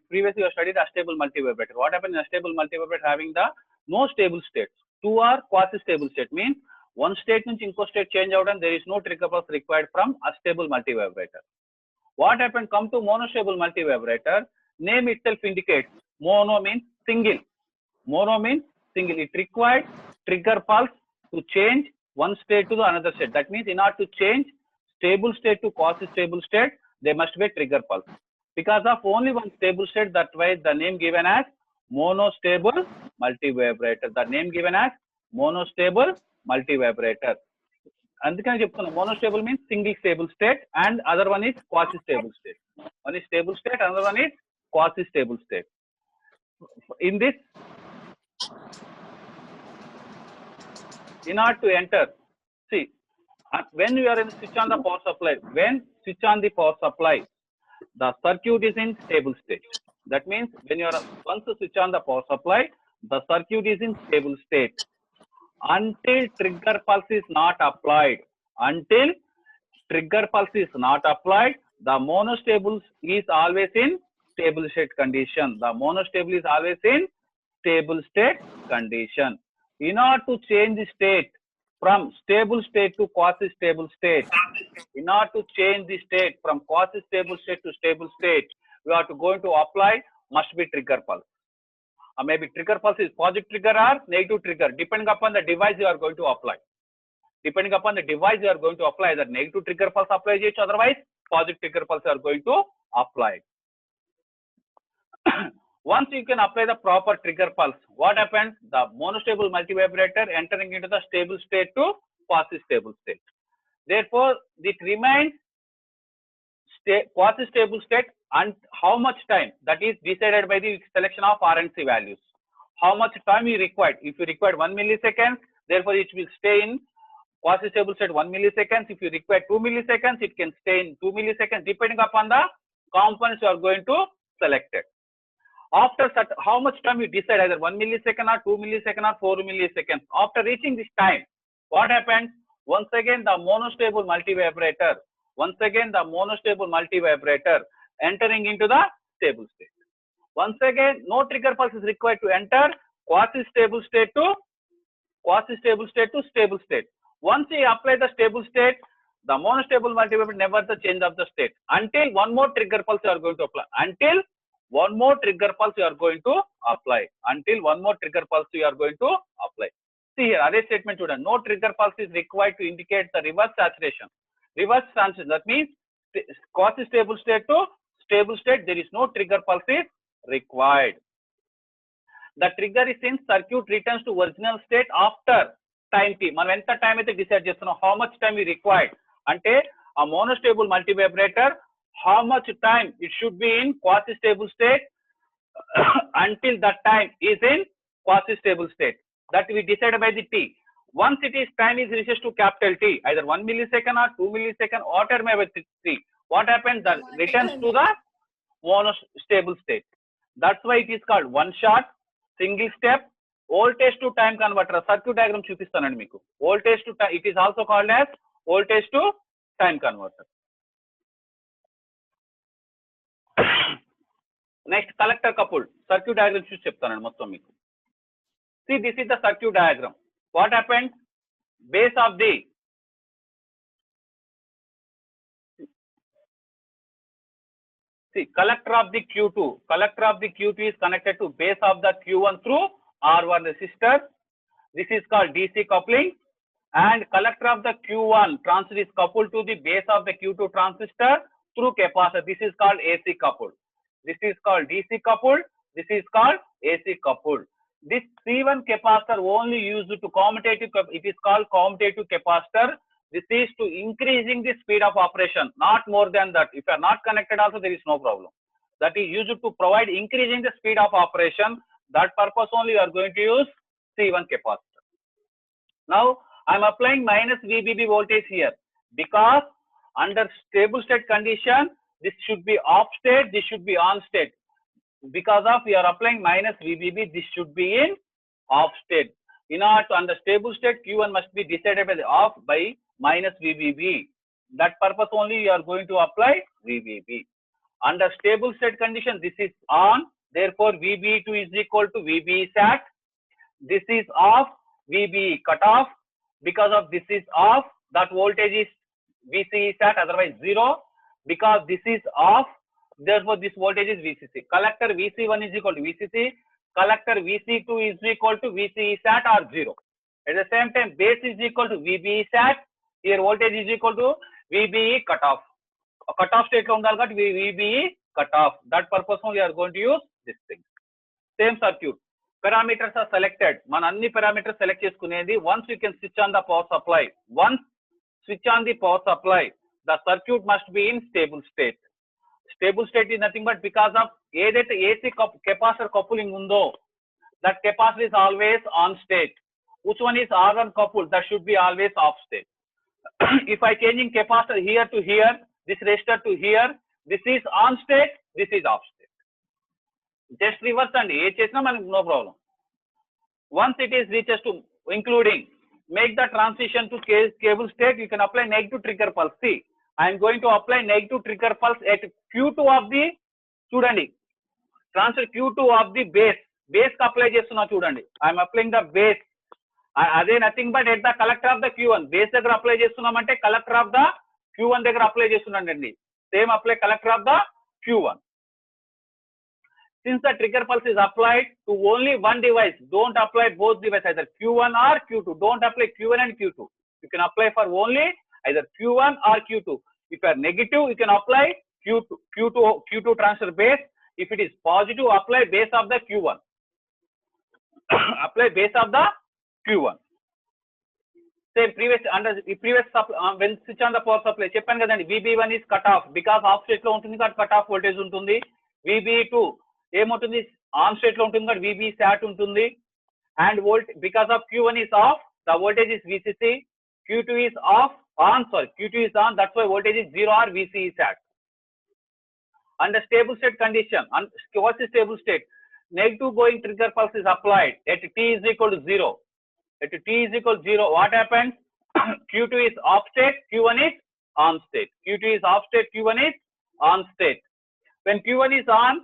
Previously you have studied astable multivibrator. What happens in astable multivibrator having the no stable states? Two are quasi-stable state, means one state nunchi inko state change out and there is no trigger pulse required from astable multivibrator. What happened? Come to monostable multivibrator. Name itself indicates mono means single. Mono means single. It required trigger pulse to change one state to the another state. That means in order to change stable state to quasi-stable state, there must be a trigger pulse. Because of only one stable state, that's why the name given as monostable multivibrator. The name given as monostable multivibrator. అందుకని చెప్తున్నా monostable means single stable state and other one is quasi stable state. One is stable state, another one is quasi stable state. In this, in order to enter, see, when you are in switch on the power supply, when switch on the power supply, the circuit is in stable state. That means when you are once you switch on the power supply, the circuit is in stable state until trigger pulse is not applied. Until trigger pulse is not applied, the monostable is always in stable state condition. The monostable is always in stable state condition. In order to change the state from stable state to quasi-stable state, in order to change the state from quasi-stable state to stable state, we are going to apply must be trigger pulse. Maybe trigger pulse is positive trigger or negative trigger, depending upon the device you are going to apply. Depending upon the device you are going to apply, the negative trigger pulse apply cheyochu, otherwise positive trigger pulse you are going to apply. Once you can apply the proper trigger pulse, what happens? The monostable multivibrator entering into the stable state to quasi-stable state. Therefore, it remains quasi-stable state and how much time, that is decided by the selection of RNC values. How much time you require? If you require 1 millisecond, therefore it will stay in quasi-stable state 1 milliseconds. If you require 2 milliseconds, it can stay in 2 milliseconds, depending upon the components you are going to select it. After such, how much time you decide, either 1 millisecond or 2 milliseconds or 4 milliseconds. After reaching this time, what happens? Once again, the monostable multivibrator, entering into the stable state. Once again, no trigger pulse is required to enter quasi-stable state to stable state. Once you apply the stable state, the monostable multivibrator never the change of the state until one more trigger pulse you are going to apply. Until one more trigger pulse you are going to apply. See here, other statement student. No trigger pulse is required to indicate the reverse saturation. Reverse saturation, that means quasi-stable state to stable state, there is no trigger pulse is required. The trigger is in circuit returns to original state after time t. మనం ఎంత time అయితే decide చేస్తున్నాం, how much time we required. అంటే a monostable multivibrator, how much time it should be in quasi-stable state until that time is in quasi-stable state. That we decided by the t. Once it is time is reaches to capital T, either 1 millisecond or 2 millisecond, whatever may be t. What happens? That returns to the monostable state. That's why it is called one shot, single step, voltage to time converter. Circuit diagram చూపిస్తానండి మీకు. Voltage to time, it is also called as voltage to time converter. Next, collector coupled. Circuit diagram చూసి చెప్తానండి మొత్తం మీకు. See, this is the circuit diagram. What happened? Base of the collector of the Q2. Collector of the Q2 is connected to base of the Q1 through R1 resistor. This is called DC coupling. And collector of the Q1 transistor is coupled to the base of the Q2 transistor through capacitor. This is called AC coupled. This is called DC coupled. This is called AC coupled. This C1 capacitor only used to commutative, it is called commutative capacitor. This is to increasing the speed of operation, not more than that. If you are not connected also, there is no problem. That is used to provide increasing the speed of operation. That purpose only you are going to use C1 capacitor. Now, I am applying minus VBB voltage here because under stable state condition, this should be off state, this should be on state. Because of we are applying minus VBB, this should be in off state. In order to under stable state, Q1 must be decided by the off by minus VBB. That purpose only you are going to apply VBB. Under stable state condition, this is on. Therefore, VBE2 is equal to VBE sat. This is off. VBE cut off. Because of this is off, that voltage is VCE sat, otherwise 0. Because this is off, therefore this voltage is VCC. Collector VC1 is equal to VCC. Collector VC2 is equal to VCE sat or 0. At the same time, base is equal to VBE sat. Here voltage is equal to VBE cut off. A cut off state lo undali VBE cut off. That purpose only we are going to use this thing. Same circuit. Parameters are selected. Man anni parameters select cheskunedi. Once you can switch on the power supply. Once switch on the power supply, the circuit must be in stable state. Stable state is nothing but because of either AC capacitor coupling undo, that capacitor is always on state. Which one is R1 coupled? That should be always off state. If I changing capacitor here to here, this resistor to here, this is on state, this is off state. Just reverse and no problem. Once it is reaches to including, make the transition to cable state, you can apply negative trigger pulse. See, I am going to apply negative trigger pulse at Q2 of the chudandi. Transfer Q2 of the base. Base apply chestunna chudandi. I am applying the base. Ade nothing but at the collector of the Q1. Base దగ్గర apply చేస్తున్నామంటే collector of the Q1 దగ్గర apply చేస్తున్నానండి. Same apply collector of the Q1. Since the trigger pulse is applied to only one device, don't apply both devices, either Q1 or Q2. Don't apply Q1 and Q2. You can apply for only either Q1 or Q2. If you are negative, you can apply Q2 transfer base. If it is positive, apply base of the Q1. Apply base of the Q1. Same previous when switch on the power supply, చెప్పాను కదండి VB1 is cut off because off state లో ఉంటుంది కాబట్టి cut off voltage ఉంటుంది. VB2 ఏమవుతుంది on state లో ఉంటుంది కాబట్టి VB sat ఉంటుంది. And because of Q1 is off, the voltage is VCC. Q2 is Q2 is on, that's why voltage is 0 or VCE sat. Under stable state condition, what's the stable state? Negative going trigger pulse is applied at T is equal to 0. At T is equal to 0, what happens? Q2 is off state, Q1 is on state. Q2 is off state, Q1 is on state. When Q1 is on,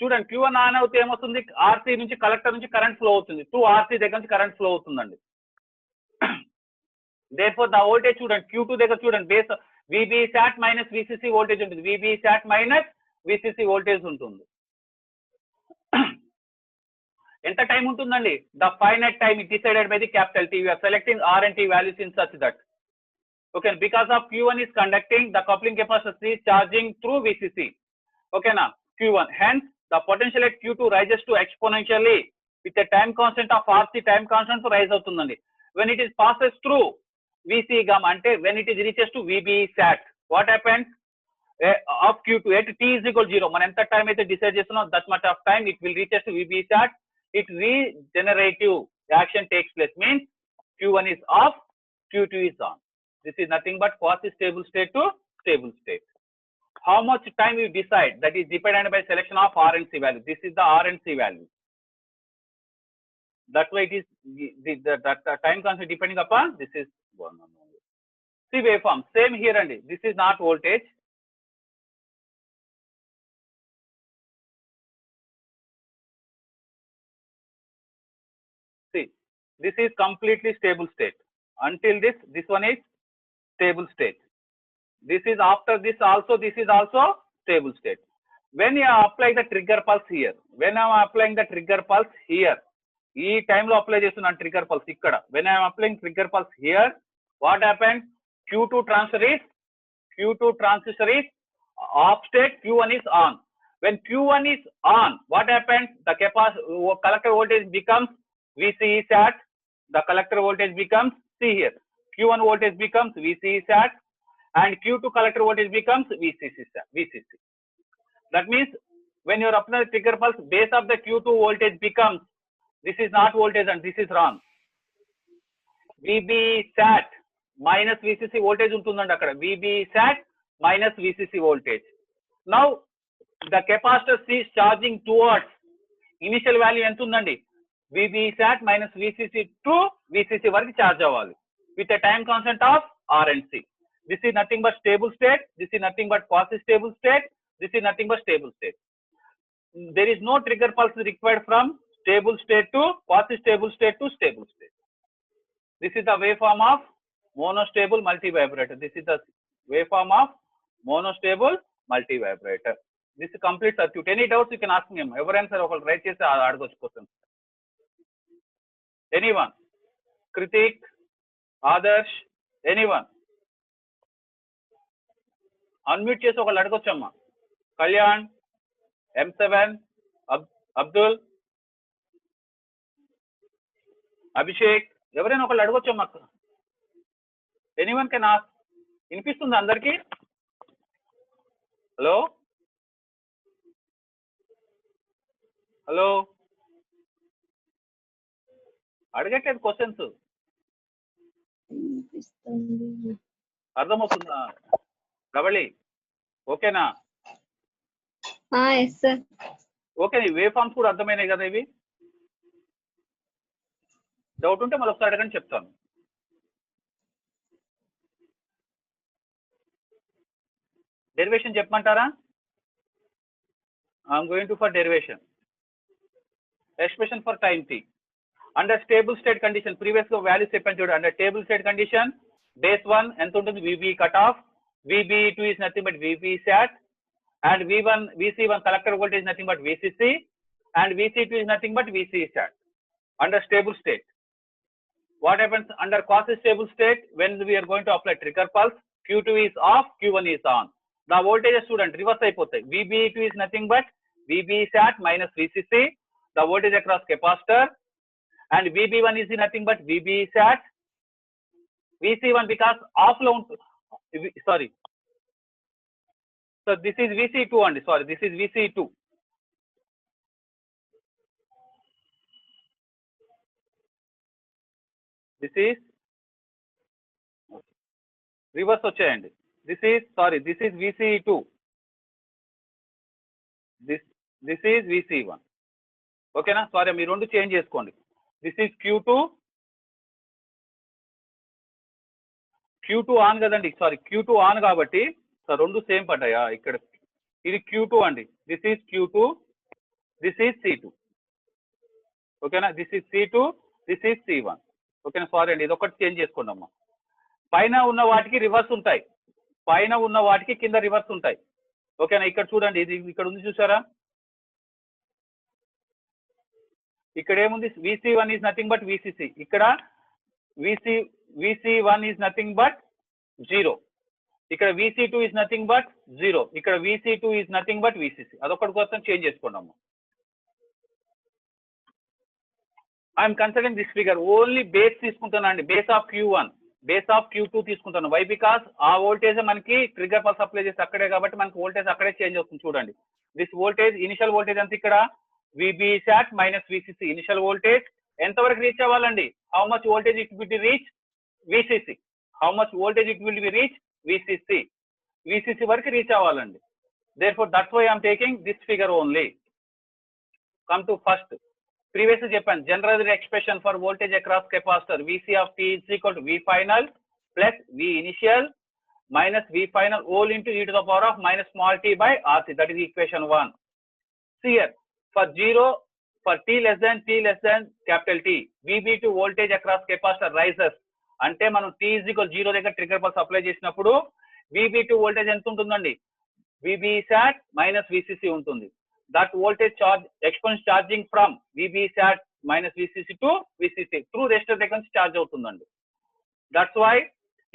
చూడండి Q1 on అవుతే ఏమవుతుంది? RC నుంచి collector నుంచి current flow అవుతుంది. Through RC దగ్గర నుంచి current flow అవుతుందండి. Therefore, the voltage చూడండి Q2 దగ్గర చూడండి base VB sat minus VCC voltage ఉంటుంది. VB sat minus VCC voltage ఉంటుంది. ఎంత టైం ఉంటుందండి? The finite time is decided by the capital T. We are selecting R and T values in such that. Okay, because of Q1 is conducting, the coupling capacity is charging through VCC. Okay, now Q1. Hence, the potential at Q2 rises to exponentially with a time constant of RC time constant to rise అవుతుందండి. When it is passes through VC gam ante when it is reaches to VB sat, what happens? Of Q2 at T is equal to 0. మనం ఎంత time అయితే decide చేస్తున్నాం that much of time it will reaches to VB sat. It regenerative action takes place, means Q1 is off, Q2 is on. This is nothing but quasi stable state to stable state. How much time you decide, that is dependent by selection of R and C value. This is the R and C value. That's why it is the time constant depending upon this is one. See waveform, same here and this is not voltage. See, this is completely stable state. Until this one is stable state. This is after this also stable state. When you apply the trigger pulse here, when I am applying the trigger pulse here, ఈ టైంలో apply చేస్తున్నాను trigger pulse ఇక్కడ. when I am applying trigger pulse here, what happens? Q2 transistor is off state, Q1 is on. When Q1 is on, what happens? The collector voltage becomes VCE sat. The collector voltage becomes, see here, Q1 voltage becomes VCE sat and Q2 collector voltage becomes VCC. That means when you are applying the trigger pulse, base of the Q2 voltage becomes, this is not voltage and this is wrong. VB sat minus VCC voltage untundandi akkada. VB sat minus VCC voltage. Now the capacitor is charging towards initial value ఎంత ఉందండి? VB sat minus VCC to VCC వరకు charge అవ్వాలి with a time constant of R and C. This is nothing but stable state. This is nothing but quasi stable state. This is nothing but stable state. There is no trigger pulse required from stable state to quasi-stable state to stable state. This is the waveform of monostable multivibrator. This is the waveform of monostable multivibrator. This is a complete circuit. Any doubts you can ask me. Everyone sir, okal write chesi adgochu questions. Anyone? Kritik, Adarsh, anyone? Unmute chesi okal adgochu amma. Kalyan, M7, Abdul, Abhishek, ఎవరైనా ఒకళ్ళు అడగొచ్చు అమ్మ. Anyone can ask. వినిపిస్తుంది అందరికి? Hello hello అడగట్లేదు questions. అర్థమవుతుందా రవళి? ఓకేనా? Okay, wave forms కూడా అర్థమైనాయి కదా ఇవి? డౌట్ ఉంటే మళ్ళీ ఒకసారి అడగండి, చెప్తాను. డెరివేషన్ చెప్పమంటారా? I'm going to for derivation. Expression for time t. Under stable state condition, previous గా వాల్యూస్ చెప్పాను చూడండి. Under stable state condition base 1 ఎంత ఉంటుంది? VB cut off. VB2 is nothing but VB sat, and VC1 collector voltage is nothing but VCC, and VC2 is nothing but VC sat. Under stable state, what happens under quasi-stable state? When we are going to apply trigger pulse, Q2 is off, Q1 is on. The voltage student reverse అయిపోతాయి. VB2 is nothing but VB sat minus VCC, the voltage across capacitor, and VB1 is nothing but VB sat. VC1 because off లో sorry. So this is VC2 and sorry, this is VC2. This is reverse వచ్చేయండి. This is sorry, this is VC2. This is VC1. ఓకేనా? Sorry మీరు రెండు change చేసుకోండి. This is Q2 on కదండి, sorry Q2 on కాబట్టి రెండు same పడ్డాయా ఇక్కడ? ఇది Q2 అండి. This is Q2, this is C2. ఓకేనా? This is C2, this is C1. ఓకేనా? సారీ అండి, ఇది ఒకటి చేంజ్ చేసుకోండి అమ్మా. పైన ఉన్న వాటికి రివర్స్ ఉంటాయి, పైన ఉన్న వాటికి కింద రివర్స్ ఉంటాయి. ఓకేనా? ఇక్కడ చూడండి, ఇది ఇక్కడ ఉంది చూసారా? ఇక్కడ ఏముంది? VC1 is nothing but VCC. ఇక్కడ VC1 is nothing but 0. ఇక్కడ VC2 is nothing but 0. ఇక్కడ VC2 is nothing but VCC. అదొకటి కోసం చేంజ్ చేసుకోండి అమ్మా. I'm considering this figure only base తీసుకుంటాను అండి. Base of Q1, base of Q2 తీసుకుంటాను. వై? బికాస్ ఆ వోల్టేజ్ మనకి ట్రిగర్ పల్స్ అప్లై చేసి అక్కడే కాబట్టి మనకి వోల్టేజ్ అక్కడే చేంజ్ అవుతుంది. చూడండి, దిస్ వోల్టేజ్ ఇనిషియల్ వోల్టేజ్ అంత ఇక్కడ VB sat minus VCC. Initial voltage ఎంతవరకు రీచ్ అవ్వాలండి? How much voltage it will be reach? VCC. How much voltage it will be reach? VCC వరకు రీచ్ అవ్వాలండి. therefore that's why I'm taking this figure only. Come to first. Previously చెప్పాను, general expression for voltage across capacitor VC of t is equal to V final plus V initial minus V final all into e to the power of minus small t by RC. That is equation 1. See here, for t less than capital T, VB2 voltage across capacitor rises. అంటే మనం t is equal 0 దగ్గర trigger pulse apply చేసినప్పుడు VB2 voltage ఎంత ఉంటుందండి? VB sat minus VCC ఉంటుంది. That voltage charge exponential charging from VB sat minus VCC to VCC through resistor దగ్గర నుంచి charge అవుతుందండి. That's why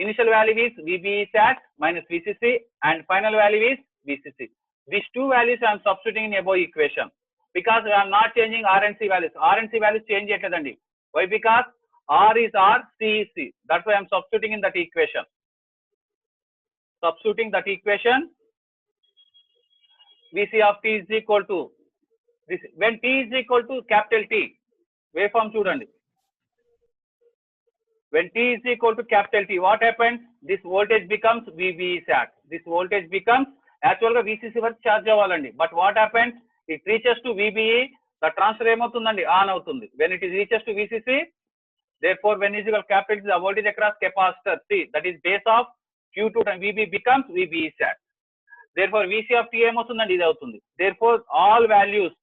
initial value is VB sat minus VCC and final value is VCC. These two values I am substituting in above equation because I am not changing R and C values. R and C values change చేయట్లేదండి. Why? Because R is R, C is C. That's why I am substituting in that equation. Substituting that equation, VC of t is equal to this. When t is equal to capital T, waveform చూడండి. When t is equal to capital T, what happens? This voltage becomes VB sat. This voltage becomes actual గా VCC వరకు charge అవ్వాలండి. But what happens? It reaches to VBE, the transfer ఏమవుతుందండి? On అవుతుంది. When it is reaches to VCC, therefore when is equal capital T, the voltage across capacitor C, that is base of Q2 and VB becomes VB sat. therefore VC of T ఏమవుతుందండి ఇది అవుతుంది. therefore all values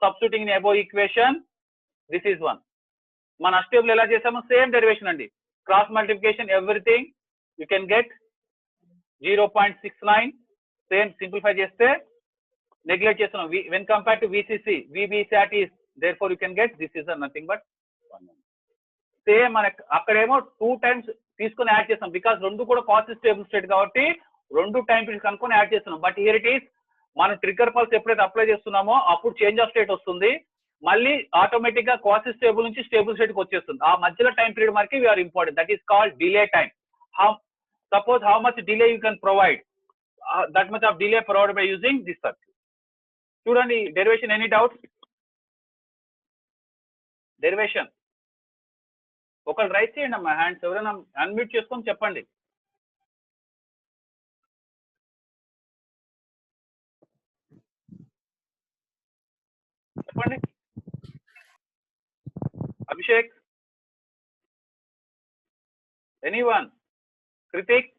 substituting in above equation, this is 1. మన అస్టేబుల్ ఎలా చేసాము, same derivation అండి, cross multiplication everything you can get 0.69, same simplify చేస్తే neglect చేస్తున్నాం when compared to VCC, VBSAT is, therefore you can get this is nothing but 1. Same మనకి అక్కడేమో 2 times తీసుకుని add చేస్తాం, బికాస్ రెండు కూడా కాస్ట్ స్టేబుల్ స్టేట్ కాబట్టి 2 టైం పీరియడ్స్ కనుక్కొని యాడ్ చేస్తున్నాం. బట్ హియర్ ఇట్ ఈస్ మనం ట్రిగ్గర్ పల్స్ ఎప్పుడైతే అప్లై చేస్తున్నామో అప్పుడు చేంజ్ ఆఫ్ స్టేట్ వస్తుంది, మళ్ళీ ఆటోమేటిక్ గా కాస్ట్ స్టేబుల్ నుంచి స్టేబుల్ స్టేట్ కి వచ్చేస్తుంది. ఆ మధ్యలో టైం పీరియడ్ మనకి very important, that is called delay time. Suppose how much delay you can provide, that much of delay provide by using this circuit. చూడండి డెరివేషన్, ఎనీ డౌట్స్? డెరివేషన్ ఒకళ్ళు write చేయండి అమ్మా hands, ఎవరైనా unmute చేసుకొని చెప్పండి. చెప్పండి. Abhishek, anyone? Kritik,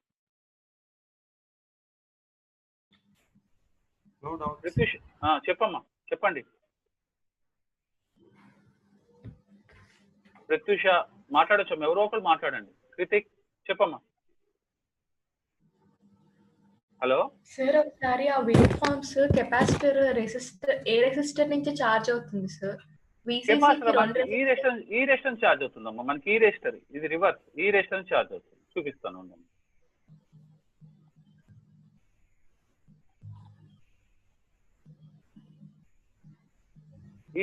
Pratyush, చెప్పమ్మా, చెప్పండి. ప్రత్యూష మాట్లాడొచ్చమ్మా, ఎవరో ఒకరు మాట్లాడండి. కృతిక్ చెప్పమ్మా. హలో సార్, ఒకసారి ఆ వేవ్ ఫార్మ్స్ కెపాసిటర్ రెసిస్టర్ ఏ రెసిస్టర్ నుంచి చార్జ్ అవుతుంది సార్? ఈ రెసిస్టెన్స్ చార్జ్ అవుతుందమ్మా మనకి, ఈ రెసిస్టర్ ఇది రివర్స్, ఈ రెసిస్టెన్స్ చార్జ్ అవుతుంది, చూపిస్తాను.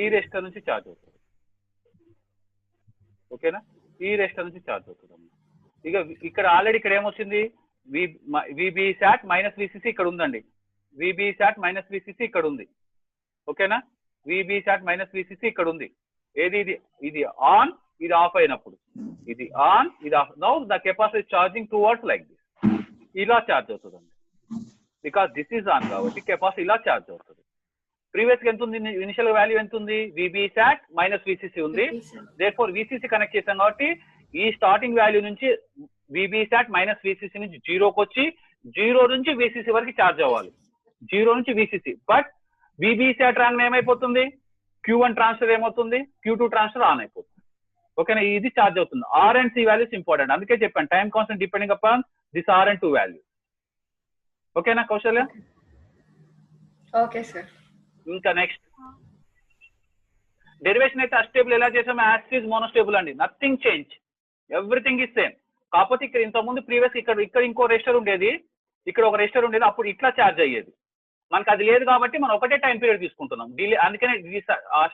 ఈ రెసిస్టర్ నుంచి చార్జ్ అవుతుంది, ఓకేనా? ఈ రెసిస్టర్ నుంచి చార్జ్ అవుతుంది అమ్మా. ఇక ఇక్కడ ఆల్రెడీ ఇక్కడ ఏమొచ్చింది, VBSAT మైనస్ VCC ఇక్కడ ఉందండి, VBSAT మైనస్ VCC ఇక్కడ ఉంది, ఓకేనా? VBSAT మైనస్ VCC ఇక్కడ ఉంది. ఏది ఇది? ఇది ఆన్, ఇది ఆఫ్ అయినప్పుడు, ఇది ఆన్, ఇది of. Now the capacity charging towards like this, ఇలా ఛార్జ్ అవుతుందండి, బికాస్ దిస్ ఈజ్ ఆన్ కాబట్టి కెపాసిటీ ఇలా ఛార్జ్ అవుతుంది. ప్రీవియస్ ఎంత ఉంది, ఇనిషియల్ వాల్యూ ఎంత ఉంది, VBSAT మైనస్ VCC ఉంది, దేర్ఫోర్ VCC కనెక్ట్ చేసాం కాబట్టి ఈ స్టార్టింగ్ వాల్యూ నుంచి VBSAT మైనస్ VCC నుంచి 0కి వచ్చి 0 నుంచి VCC వరకు ఛార్జ్ అవ్వాలి, 0 నుంచి VCC. బట్ VBSAT రాంగ్ ఏమైపోతుంది, Q1 ట్రాన్స్ఫర్ ఏమవుతుంది, Q2 ట్రాన్స్ఫర్ ఆన్ అయిపోతుంది, ఓకేనా? ఇది ఛార్జ్ అవుతుంది. R and C values important, అందుకే చెప్పాను time constant depending upon this R and 2 value, ఓకేనా కౌశల్య? Okay sir. ఇంకా నెక్స్ట్ డెరివేషన్ అయితే అస్టేబుల్ ఎలా చేసాము, యాజ్ ఈజ్ మోనోస్టేబుల్ అండి, nothing change, everything is same. కాకపోతే ఇక్కడ ఇంతకుముందు ప్రీవియస్ ఇక్కడ ఇంకో రెజిస్టర్ ఉండేది, ఇక్కడ ఒక రెజిస్టర్ ఉండేది, అప్పుడు ఇట్లా ఛార్జ్ అయ్యేది. మనకు అది లేదు కాబట్టి మనం ఒకటే టైం పీరియడ్ తీసుకుంటున్నాం. డిలే, అందుకనే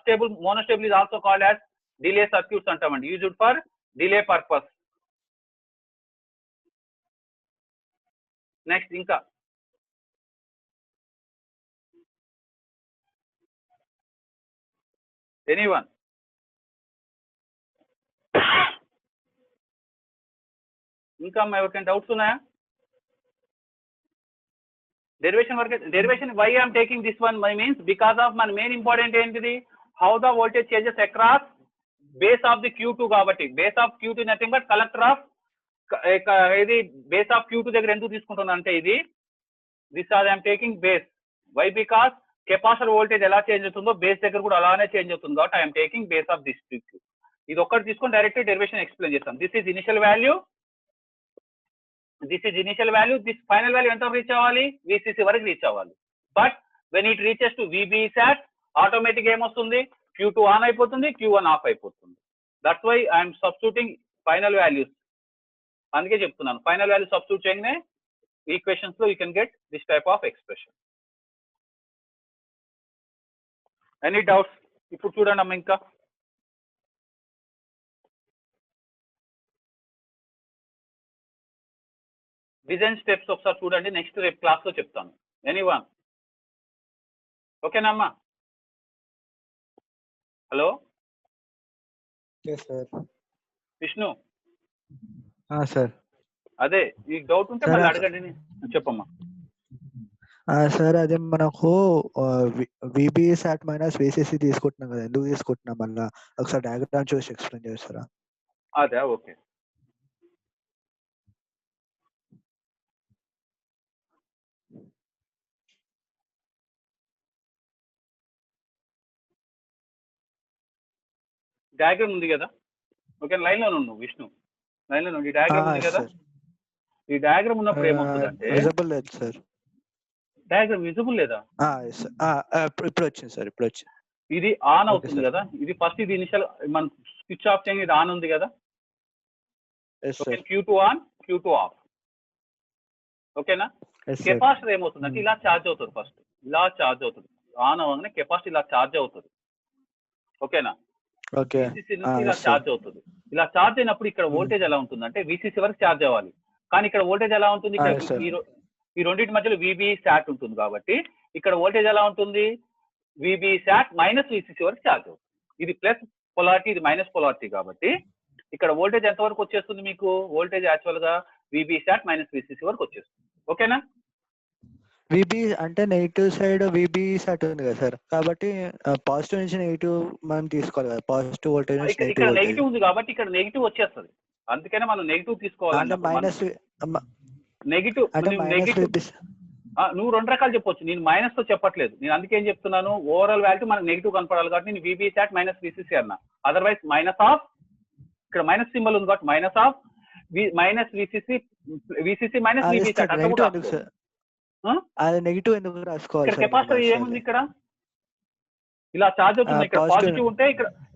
stable monostable is also called as delay circuits అంటామండి, used for delay purpose. Next ఇంకా ఎనీవన్? ఇంకా ఎవరికైనా డౌట్స్ ఉన్నాయా? Derivation why I'm taking this one means because of మన మెయిన్ ఇంపార్టెంట్ ఏంటిది, how the voltage changes across base of the Q2 కాబట్టి base of Q2 nothing but collector of ఇది base of Q2 దగ్గర ఎందుకు తీసుకుంటున్నా అంటే ఇది this are I'm taking base. Why? Because capacitor voltage ఎలా చేంజ్ అవుతుందో బేస్ దగ్గర కూడా అలానే చేంజ్ అవుతుంది కాబట్టి I'm taking base of this Q2. ఇది ఒక్కటి తీసుకొని డైరెక్ట్ డెరివేషన్ ఎక్స్ప్లెయిన్ చేస్తాం. This is initial value, this is initial value, this final value ఎంత రీచ్ అవ్వాలి, VCC వరకు రీచ్ అవ్వాలి. But when it reaches to VBSAT automatic ఏమొస్తుంది, Q2 ఆన్ అయిపోతుంది, Q1 ఆఫ్ అయిపోతుంది. That's why I'm substituting final values, అందుకే చెప్తున్నాను final value substitute చేయగానే ఈక్వేషన్స్ లో you can get this type of expression. Any doubts? ఇప్పుడు చూడండి అమ్మ, ఇంకా డిజైన్ స్టెప్స్ ఒకసారి చూడండి, నెక్స్ట్ రేపు క్లాస్ లో చెప్తాను. ఎనీవన్? ఓకేనా అమ్మా? హలో విష్ణు? సార్ అదే ఈ డౌట్ ఉంటే మళ్ళీ అడగండి, చెప్పమ్మా. సార్ అదే మనకు VBSAT మైనస్ VCC తీసుకుంటున్నాం కదా, ఎందుకు తీసుకుంటున్నాం మళ్ళీ ఒకసారి డయాగ్రామ్ చూసి ఎక్స్ప్లెయిన్ చేస్తారా? అదే ఓకే. డయాగ్రామ్ ఉంది కదా, ఓకే లైన్ లో ఉండు విష్ణు, లైన్ లో ఉండు. ఈ డయాగ్రామ్ ఉంది కదా, ఈ డయాగ్రామ్ ఉన్నప్పుడు ఏమవుతుందంటే విజిబుల్ లేదు సార్. డయాగ్రామ్ విజిబుల్ లేదా? ఇప్పుడు వచ్చింది సార్, ఇప్పుడు వచ్చింది. ఇది ఆన్ అవుతుంది కదా, ఇది ఫస్ట్ ఇది ఇనిషియల్ మనం స్విచ్ ఆఫ్ చేయండి, ఇది ఆన్ ఉంది కదా, Q2 ఆన్ Q2 ఆఫ్, ఓకేనా. కెపాసిటర్ ఏమవుతుందంటే ఇలా ఛార్జ్ అవుతుంది, ఫస్ట్ ఇలా ఛార్జ్ అవుతుంది, ఆన్ అవ్వగానే కెపాసిటర్ ఇలా ఛార్జ్ అవుతుంది, ఓకేనా. ఇలా ఛార్జ్ అవుతుంది. ఇలా ఛార్జ్ అయినప్పుడు ఇక్కడ వోల్టేజ్ ఎలా ఉంటుందంటే VCC వరకు ఛార్జ్ అవ్వాలి, కానీ ఇక్కడ వోల్టేజ్ ఎలా ఉంటుంది, ఇక్కడ ఈ రెండింటి మధ్యలో VB SAT ఉంటుంది కాబట్టి ఇక్కడ వోల్టేజ్ ఎలా ఉంటుంది, VB SAT మైనస్ VCC వరకు ఛార్జ్ అవుతుంది. ఇది ప్లస్ పొలారిటీ, ఇది మైనస్ పొలారిటీ కాబట్టి ఇక్కడ వోల్టేజ్ ఎంత వరకు వచ్చేస్తుంది మీకు, వోల్టేజ్ యాక్చువల్ గా VB SAT మైనస్ VCC వరకు వచ్చేస్తుంది, ఓకేనా. VB అంటే నెగిటివ్ సైడ్ VB SAT ఉంది కదా సార్, కాబట్టి పాజిటివ్ నుంచి నెగిటివ్ మనం తీసుకోవాలి కదా, పాజిటివ్ వోల్టేజ్ నుంచి ఇక్కడ నెగిటివ్ ఉంది కాబట్టి ఇక్కడ నెగిటివ్ వచ్చేస్తుంది, అందుకనే మనం నెగిటివ్ తీసుకోవాలి. మైనస్ నెగిటివ్ నువ్వు రెండు రకాలు చెప్పొచ్చు, నేను మైనస్ తో చెప్పట్లేదు, నేను అందుకే ఏం చెప్తున్నాను, ఓవరాల్ వాల్యూ మనకు నెగిటివ్ కనపడాలి కాబట్టి నేను VB SAT మైనస్ VCC అన్నా. అదర్వైజ్ మైనస్ ఆఫ్, ఇక్కడ మైనస్ సింబల్ ఉంది కాబట్టి minus of minus VCC minus VB SAT అది నెగిటివ్ ఎందుకు రాసుకోవాలి? ఇక్కడ కెపాసిటర్ ఏముంది, ఇక్కడ ఇలా ఛార్జ్ అవుతుంది, ఇక్కడ పాజిటివ్ ఉంటే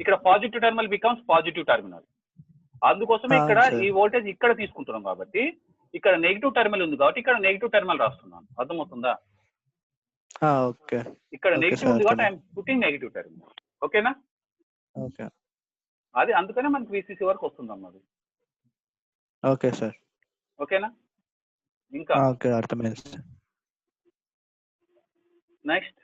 ఇక్కడ positive terminal becomes positive terminal, అందుకోసమే ఇక్కడ ఈ వోల్టేజ్ ఇక్కడ తీసుకుంటున్నాం కాబట్టి ఇక్కడ నెగిటివ్ టెర్మినల్ ఉంది కాబట్టి ఇక్కడ నెగిటివ్ టెర్మినల్ రాస్తున్నాను, అర్థమవుతుందా. ఇక్కడ నెగిటివ్ ఉంది కాబట్టి ఐఎమ్ పుట్టింగ్ నెగిటివ్ టెర్మినల్, ఓకేనా. అది అందుకనే మనకి VCC వరకు వస్తుంది అన్నది, ఓకే సార్, ఓకేనా. ఇంకా అర్థమైంది. నెక్స్ట్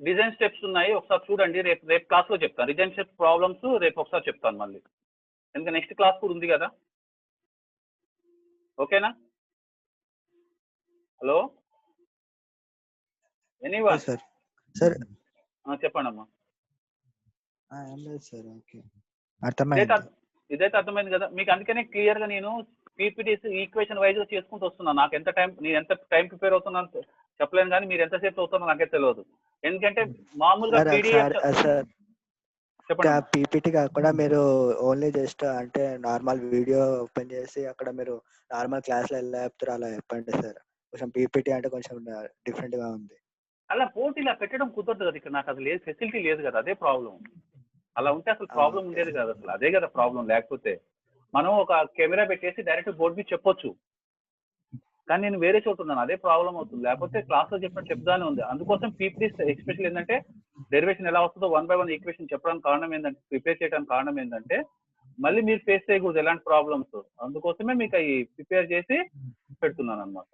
డిజైన్ స్టెప్స్ ఉన్నాయి, ఒకసారి చూడండి, రేపు క్లాస్ లో చెప్తాను. డిజైన్ స్టెప్స్ ప్రాబ్లమ్స్ రేపు ఒకసారి చెప్తాను మళ్ళీ, ఎందుకంటే నెక్స్ట్ క్లాస్ కూడా ఉంది కదా, ఓకేనా. హలో ఎనీవన్ సార్ చెప్పండి అమ్మా. ఇదైతే అర్థమైంది కదా మీకు, అందుకనే క్లియర్ గా నేను పీపీటీస్ ఈక్వేషన్ వైజ్ గా చేసుకుంటూ వస్తున్నాను. నాకు నేను ఎంత టైం ప్రిపేర్ అవుతున్నాను చెప్పలేను, కానీ మీరు ఎంతసేపు అవుతున్నారో నాకే తెలియదు, ఎందుకంటే మామూలుగా పీపీటీ కాకుండా మీరు ఓన్లీ జస్ట్ అంటే నార్మల్ వీడియో ఓపెన్ చేసి అక్కడ మీరు నార్మల్ క్లాస్ లో ఎలా చెప్తారో అలా చెప్పండి సార్. కొంచెం పీపీటీ అంటే కొంచెం డిఫరెంట్ గా ఉంది. అలా పోటీలా పెట్టడం కుదరదు కదా, ఇక్కడ నాకు అసలు లేదు, ఫెసిలిటీ లేదు కదా, అదే ప్రాబ్లం. అలా ఉంటే అసలు ప్రాబ్లం ఉండేది కదా, అసలు అదే కదా ప్రాబ్లం. లేకపోతే మనం ఒక కెమెరా పెట్టేసి డైరెక్ట్ బోర్డు మీద చెప్పొచ్చు, కానీ నేను వేరే చోటు ఉన్నాను, అదే ప్రాబ్లం అవుతుంది. లేకపోతే క్లాస్ లో చెప్పినట్టు చెప్తానే ఉంది. అందుకోసం పీపీటీస్ ఎక్స్పెషల్ ఏంటంటే డెరివేషన్ ఎలా వస్తుందో 1 by 1 ఈక్వేషన్ చెప్పడానికి కారణం ఏంటంటే, ప్రిపేర్ చేయడానికి కారణం ఏంటంటే మళ్ళీ మీరు ఫేస్ చేయకూడదు ఎలాంటి ప్రాబ్లమ్స్, అందుకోసమే మీకు అవి ప్రిపేర్ చేసి పెడుతున్నాను అన్నమాట.